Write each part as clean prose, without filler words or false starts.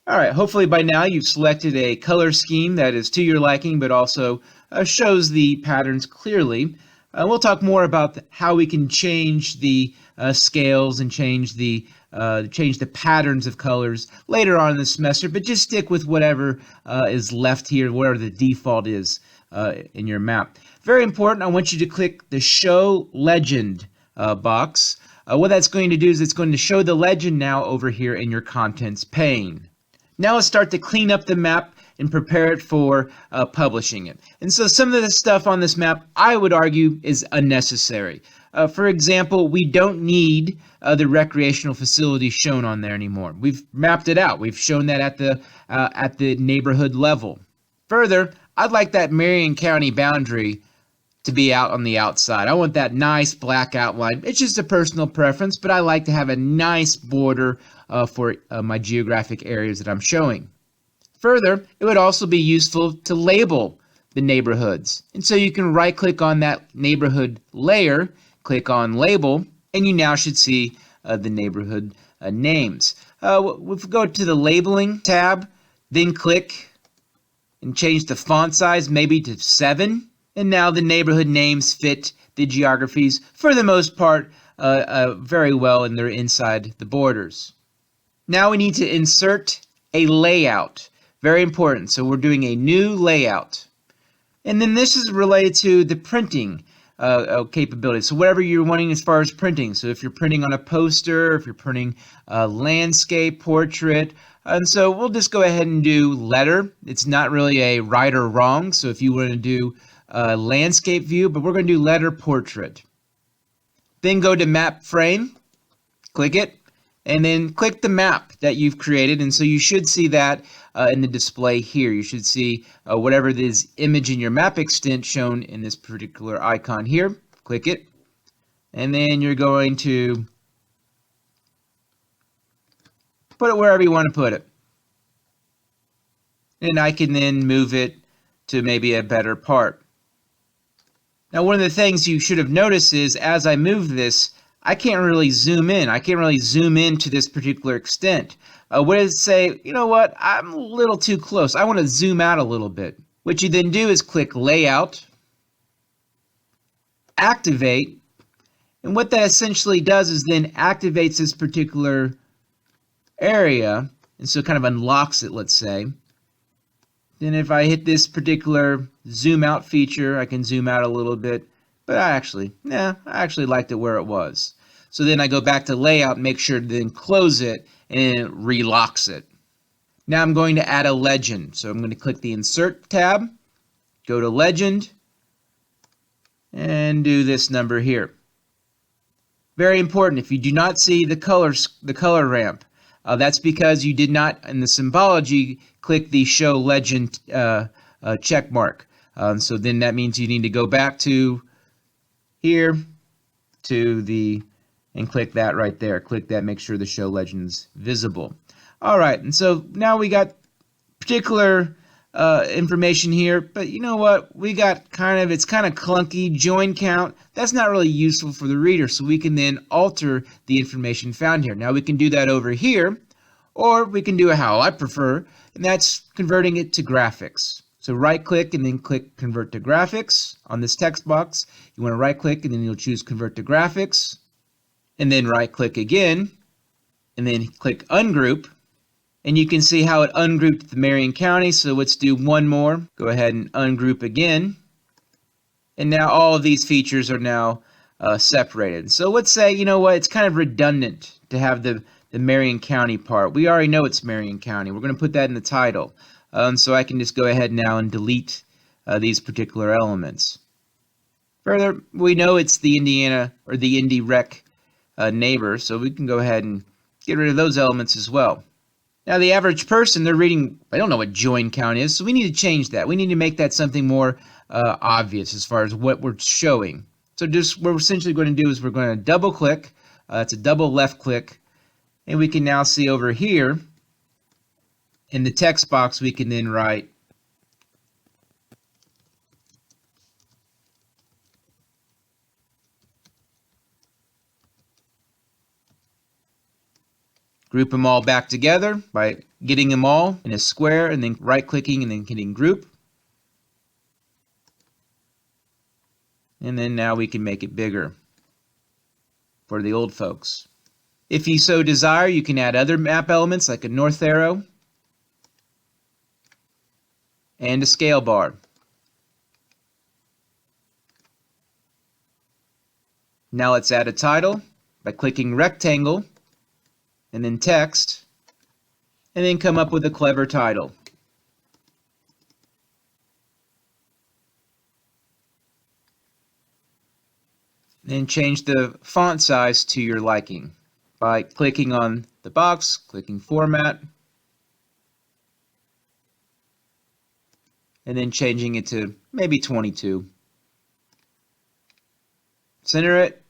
All right, hopefully by now you've selected a color scheme that is to your liking, but also shows the patterns clearly. We'll talk more about how we can change the scales and change the patterns of colors later on in the semester, but just stick with whatever is left here, whatever the default is in your map. Very important, I want you to click the Show Legend box. What that's going to do is it's going to show the legend now over here in your contents pane. Now let's start to clean up the map and prepare it for publishing it. And so some of the stuff on this map, I would argue, is unnecessary. For example, we don't need the recreational facility shown on there anymore. We've mapped it out. We've shown that at the neighborhood level. Further, I'd like that Marion County boundary to be out on the outside. I want that nice black outline. It's just a personal preference, but I like to have a nice border for my geographic areas that I'm showing. Further, it would also be useful to label the neighborhoods. And so you can right-click on that neighborhood layer, click on Label, and you now should see the neighborhood names. If we go to the Labeling tab, then click and change the font size maybe to 7. And now the neighborhood names fit the geographies for the most part very well, and they're inside the borders. Now we need to insert a layout. Very important. So we're doing a new layout. And then this is related to the printing capability. So whatever you're wanting as far as printing. So if you're printing on a poster, if you're printing a landscape, portrait. And so we'll just go ahead and do letter. It's not really a right or wrong. So if you want to do landscape view, but we're going to do letter portrait. Then go to map frame, click it, and then click the map that you've created. And so you should see that in the display here. You should see whatever this image in your map extent shown in this particular icon here. Click it, and then you're going to put it wherever you want to put it. And I can then move it to maybe a better part. Now, one of the things you should have noticed is as I move this, I can't really zoom in. I can't really zoom in to this particular extent. What does it say? You know what? I'm a little too close. I want to zoom out a little bit. What you then do is click Layout, Activate, and what that essentially does is then activates this particular area, and so kind of unlocks it, let's say. Then if I hit this particular zoom out feature, I can zoom out a little bit, but I actually liked it where it was. So then I go back to layout, make sure to then close it, and it relocks it. Now I'm going to add a legend. So I'm going to click the Insert tab, go to Legend, and do this number here. Very important, if you do not see the color ramp, that's because you did not, in the symbology, click the Show Legend check mark. So then that means you need to go back to here and click that right there. Click that, make sure the Show Legend's visible. All right, and so now we got particular information here, but you know what? We got it's kind of clunky. Join count, that's not really useful for the reader, so we can then alter the information found here. Now we can do that over here, or we can do it how I prefer, and that's converting it to graphics. So right click and then click Convert to Graphics on this text box. You want to right click and then you'll choose Convert to Graphics, and then right click again, and then click Ungroup. And you can see how it ungrouped the Marion County. So let's do one more. Go ahead and ungroup again. And now all of these features are now separated. So let's say, you know what, it's kind of redundant to have the Marion County part. We already know it's Marion County. We're going to put that in the title. So I can just go ahead now and delete these particular elements. Further, we know it's the Indiana or the Indy Rec neighbor, so we can go ahead and get rid of those elements as well. Now the average person, they're reading, I don't know what join count is, so we need to change that. We need to make that something more obvious as far as what we're showing. So just what we're essentially going to do is we're going to double click, it's a double left click, and we can now see over here in the text box we can then write Group them all back together by getting them all in a square and then right-clicking and then hitting Group. And then now we can make it bigger for the old folks. If you so desire, you can add other map elements like a north arrow and a scale bar. Now let's add a title by clicking rectangle and then text, and then come up with a clever title. Then change the font size to your liking by clicking on the box, clicking Format, and then changing it to maybe 22. Center it,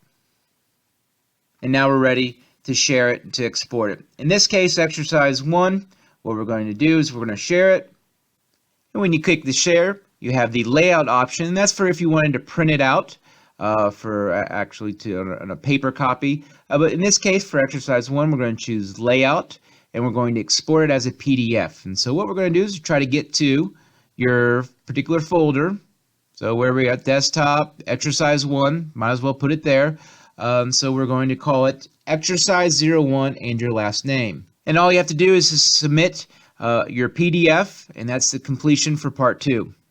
and now we're ready to share it, to export it. In this case, exercise 1, what we're going to do is we're going to share it. And when you click the share, you have the layout option. And that's for if you wanted to print it out for actually on a paper copy. But in this case, for exercise 1, we're going to choose layout, and we're going to export it as a PDF. And so what we're going to do is try to get to your particular folder. So where we're at desktop, exercise 1, might as well put it there. So we're going to call it exercise 01 and your last name. And all you have to do is just submit your PDF, and that's the completion for part 2.